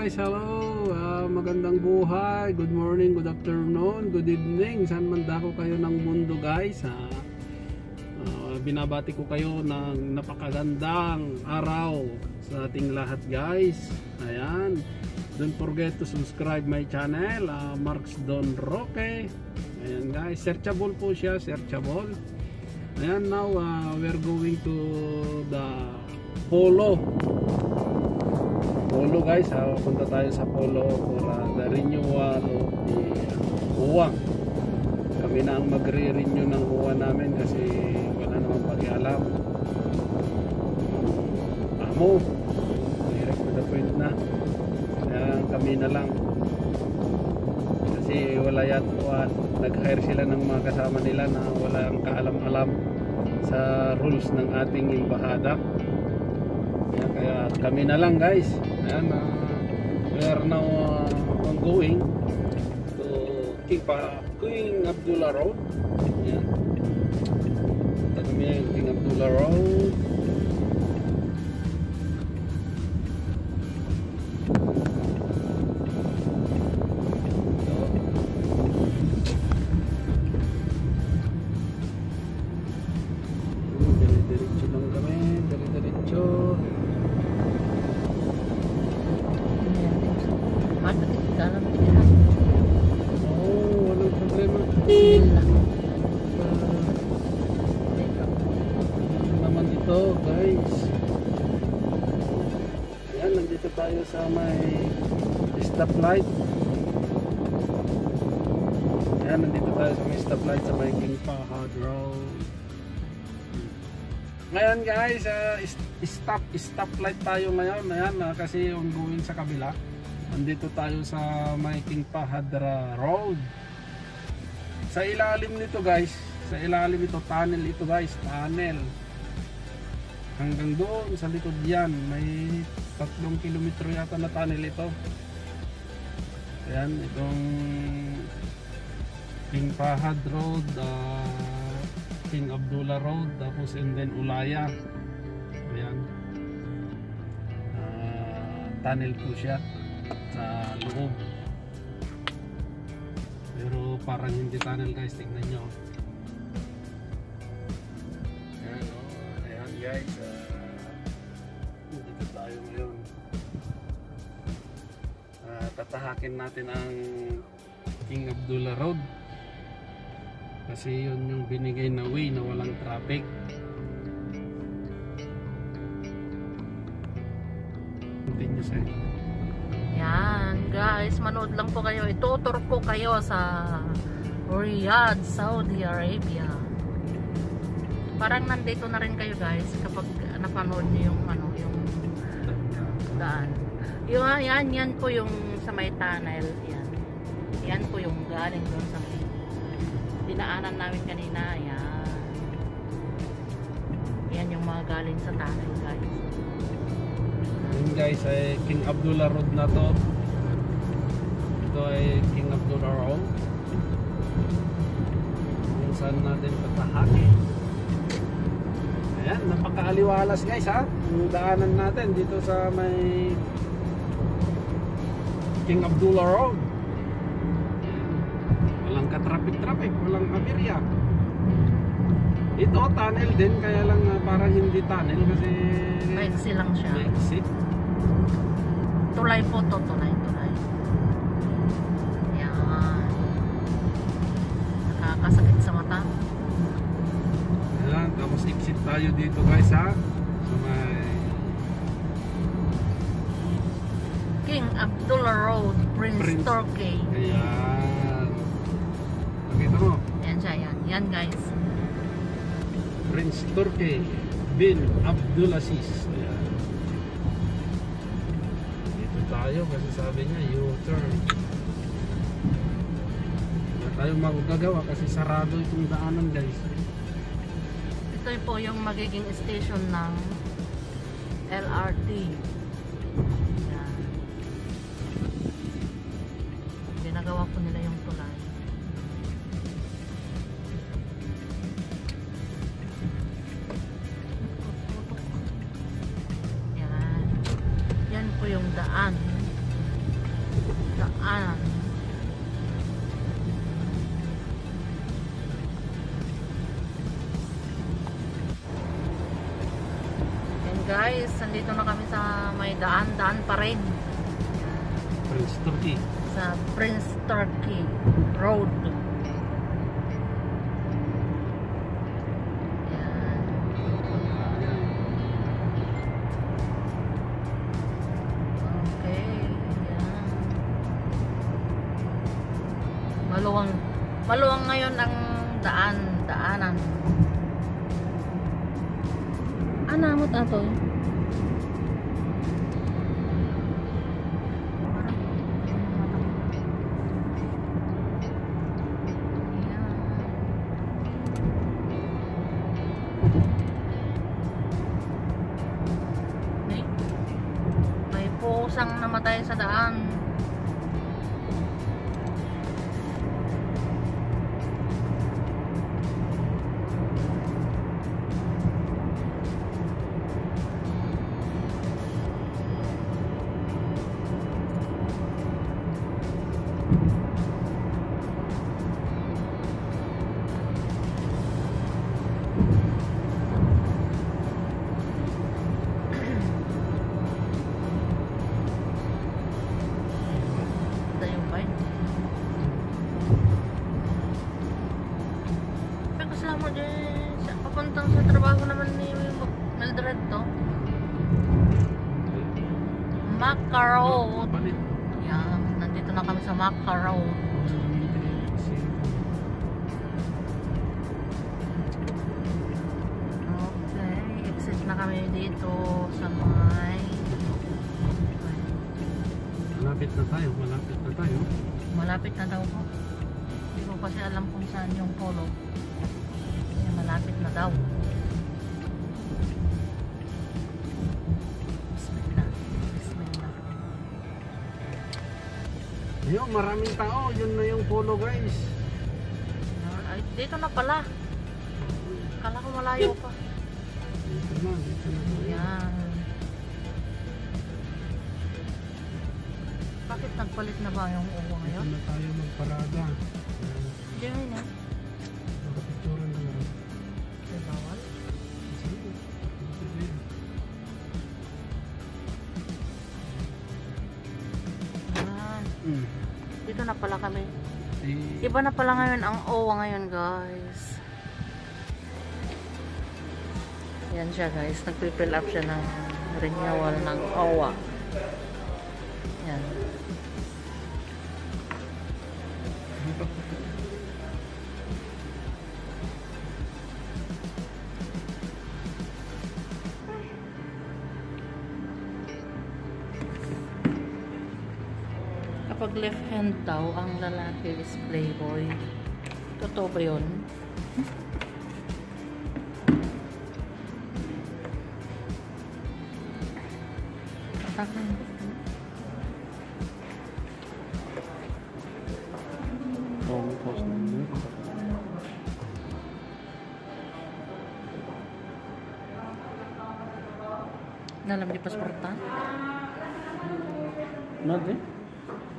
guys, hello, magandang buhay, good morning, good afternoon, good evening, saan man dako kayo ng mundo guys. Binabati ko kayo ng napakagandang araw sa ating lahat guys. Ayan, don't forget to subscribe my channel, Marks Don Roque. Ayan guys, searchable po siya, searchable. Ayan, now we're going to the Polo guys, punta tayo sa Polo for the renewal of the uwang. Kami na ang magre-renew ng uwang namin kasi wala namang pag-ialam. Amo, direct to the point na. Kami na lang. Kasi wala yan uwan. Nag-hire sila ng mga kasama nila na walang kaalam-alam sa rules ng ating embahada. Kaya kami na lang guys. Ayan, we are now ongoing to King Abdullah Road. Ayan. Ito kami yung King Abdullah Road. Diretso lang kami, diretso. Oh, walang problema. Naman ito guys. Ayan, nandito tayo sa may stoplight. Ayan, nandito tayo sa may stoplight sa may King Fahad Road. Ngayon guys, stoplight tayo ngayon. Ayan, kasi ongoing sa kabila. Nandito tayo sa may King Fahad Road. Sa ilalim nito guys, sa ilalim ito, tunnel ito guys, tunnel. Hanggang doon sa likod yan, may 3 kilometro yata na tunnel ito. Ayan, itong King Fahad Road, King Abdullah Road, tapos and then Ulaya. Ayan, tunnel po siya sa loob, pero parang hindi tunnel guys, tingnan nyo. Ayan, ayan guys, dito tayo ngayon. Tatahakin natin ang King Abdullah Road kasi yun yung binigay na way na walang traffic. Continue sa yan guys, manood lang po kayo. Itutur ko kayo sa Riyadh, Saudi Arabia. Parang nandito na rin kayo guys kapag napanood niyo yung yung daan. Yan po yung sa may tunnel. Yan po yung galing doon sa dinaanan namin kanina. Yan yung mga galing sa tunnel guys. Yun guys, ay King Abdullah Road na to. Ito ay King Abdullah Road. Kung saan natin patahakin. Ayan, napakaaliwalas guys ha. Yung daanan natin dito sa may King Abdullah Road. Walang ka-traffic, walang aberya. Ito tunnel din, kaya lang parang hindi tunnel kasi maiksi lang siya. Maiksi. Tulay po to, tulay. Yan. Nakakasakit sa mata. Ayan, tapos exit tayo dito guys ha. So may King Abdullah Road, Prince Turkey. Ayan. Nakita mo? Yan siya, yan guys. Prince Turkey bin Abdulaziz. Ayan. Dito tayo kasi sabi niya U-turn. Wala tayong magagawa kasi sarado itong daanan guys. Ito po yung magiging station ng LRT. Yan. Ginagawa po nila yung tulay. Yan po yung daan guys, nandito na kami sa may daan pa rin. Prince Turkey. Sa Prince Turkey Road. Yan. Okay. Yan. Maluwang ngayon ang daanan. Anamot ato. May pusang namatay sa daan. Papuntang sa trabaho naman ni Mildred to. Macca Road. Yan, nandito na kami sa Macca Road. Okay, exit na kami dito sa may... Malapit na tayo. Malapit na daw po. Hindi ko kasi alam kung saan yung polo. Malapit na daw. Bismillah. Ayun, maraming tao. Yun na yung polo, guys. Ay, dito na pala. Kala ko malayo pa. Dito na. Yan. Bakit nagpalit na ba yung uwa ngayon? Dito na tayo magparada. Diyan na. Nakapicturan na lang. Bawal? Dito na pala kami. Iba na pala ngayon ang OWA ngayon, guys. Yan siya, guys. Nagpifill up siya ng renewal ng OWA. Yan. Kapag left hand daw, ang lalaki is playboy. Totoo ba yun? Atakan. Nalam di pasporta? Nade?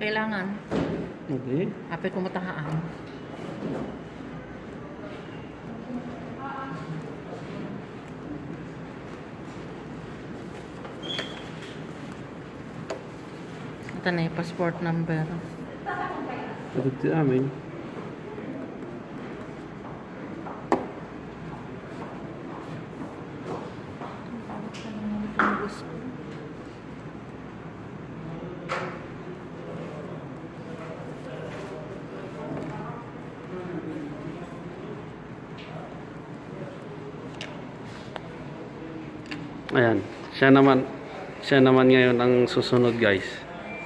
Kailangan. Nade? Apay kumatahaan. Ito na yung passport number. Ito di amin. Ayan, siya naman ngayon ang susunod, guys,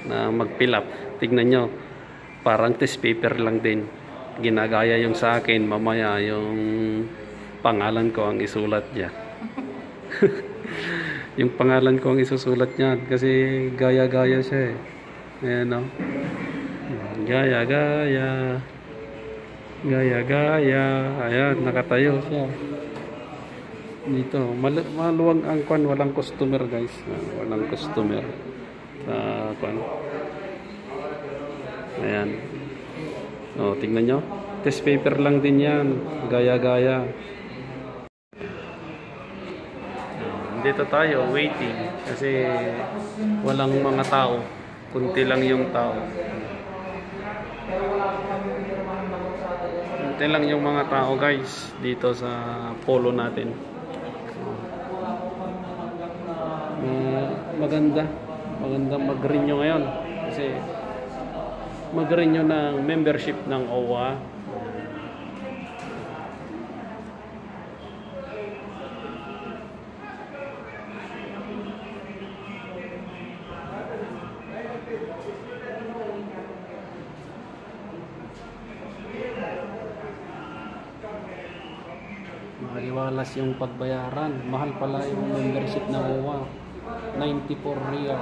na mag-fill up. Tignan nyo, parang test paper lang din. Ginagaya yung sa akin, mamaya yung pangalan ko ang isulat niya. Yung pangalan ko ang isusulat niya kasi gaya-gaya siya eh. Ayan o. Gaya-gaya. Gaya-gaya. Ayan, nakatayo siya. Dito, maluwag ang kwan, walang customer, guys. Walang customer sa kwan. Ayan. O, tingnan nyo. Test paper lang din yan. Gaya-gaya. Hindi dito tayo waiting kasi walang mga tao, kunti lang yung tao. Kunti lang yung mga tao guys dito sa polo natin. Maganda mag-renew ngayon kasi mag-renew ng membership ng OWA. Maliwalas yung pagbayaran. Mahal pala yung membership ng OWA. 94 real.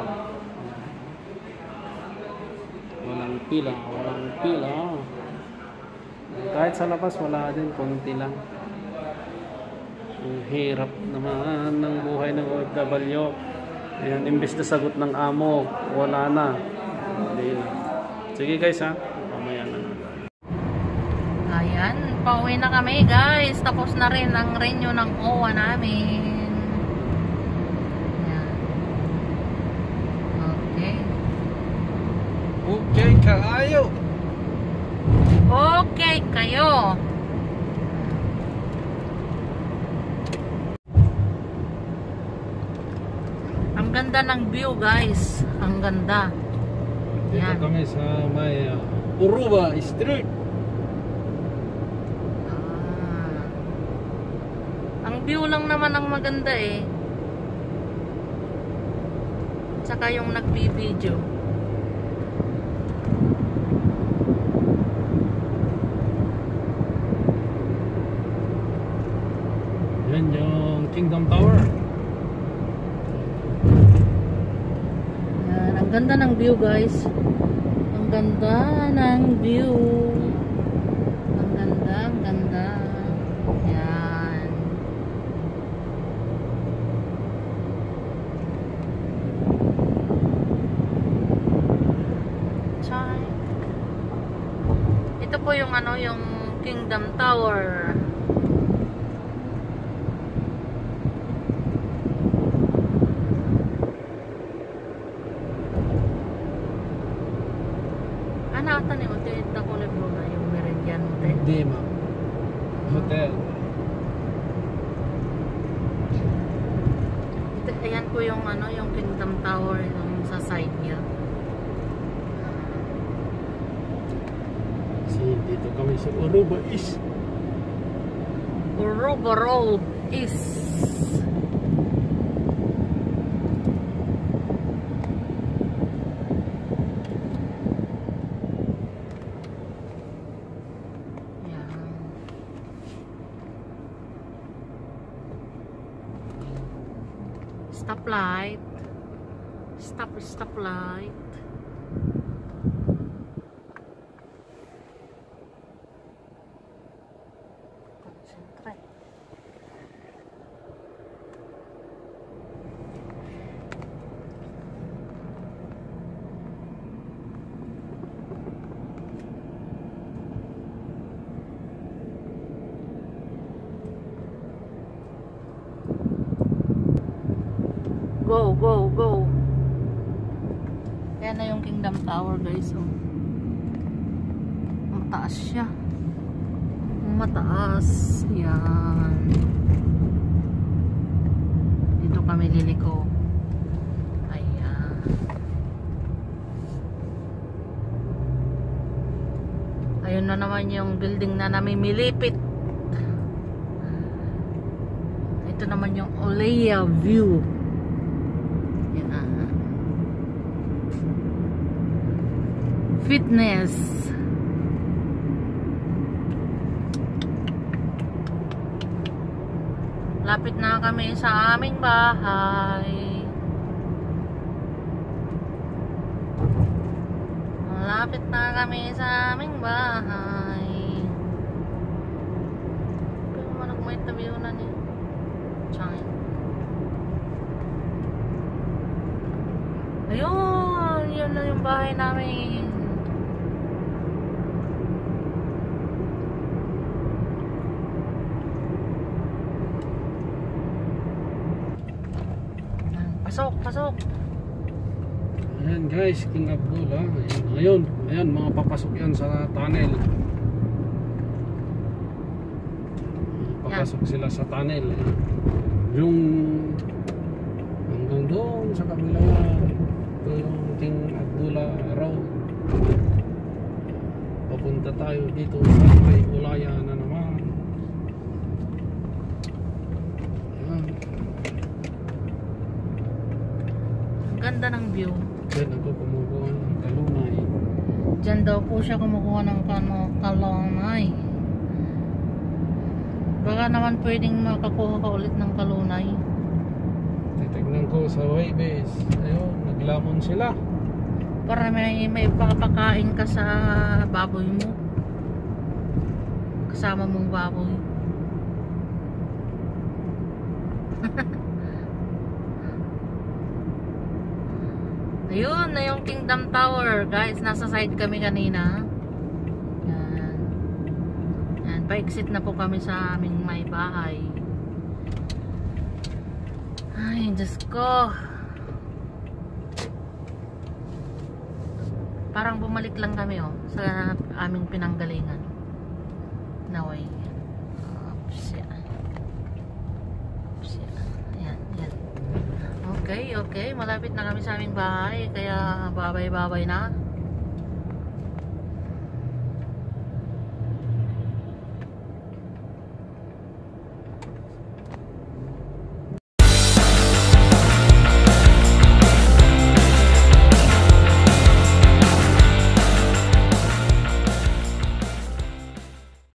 Walang pila. Kahit sa labas wala din, konti lang. Ang hirap naman ng buhay ng OFW. Ayan, imbes na sagot ng amo, wala na. Sige guys ha, mamaya na. Ayan, pauwi na kami guys. Tapos na rin ang renew ng OWA namin. Ayan. Okay. Okay kayo. Okay kayo. Ang ganda ng view guys. Ang ganda. Dito kami sa may Uruba Street. Ang view lang naman ang maganda eh. Tsaka yung nagbi-video. Yan yung Kingdom Tower. Yan, ang ganda ng view guys. Ang ganda ng view. Ang ganda. Yan. Ito po yung ano, yung Kingdom Tower. Ata ni hotel ta ko na yung Meridian Hotel. Hindi ma. Hotel. Ito, ayan po yung ano, yung Kingdom Tower yung sa side niya. Dito kami sa Uruba East. Uruba Road East. Stoplight. Stoplight. Concentrate. Go. Yan na yung Kingdom Tower guys. Oh. Mataas siya. Mataas. Yan. Dito kami liliko. Ayan. Ayun na naman yung building na namimilipit. Ito naman yung Olea View. Fitness. Lapit na kami sa aming bahay. Lapit na kami sa aming bahay. Kaya mo nagmait na view na niya. Chine. Ayun, yun na yung bahay namin. Pasok, pasok. Ayan guys, King Abdul ha. Ayan, mga papasok yan sa tunnel. Papasok sila sa tunnel. Yung hanggang doon sa kabila yan. Ito yung King Abdullah Road. Papunta tayo dito sa may Ulaya na naman. Ayan. Ang ganda ng view. Diyan ako kumukuha ng kalunay. Diyan daw po siya kumukuha ng kalunay. Baka naman pwedeng makakuha ka ulit ng kalunay. Titignan ko sa Waybase. Ayun, naglamon sila. Para may papakain ka sa baboy mo. Kasama mong baboy. Ayun na yung Kingdom Tower. Guys, nasa side kami kanina. Yan. Yan, pa-exit na po kami sa aming may bahay. Ay, Diyos ko. Parang bumalik lang kami sa aming pinanggalingan. Naway. Oops, yan. Oops, yan. Yan, yan. Okay, okay. Malapit na kami sa aming bahay. Kaya babay-babay na.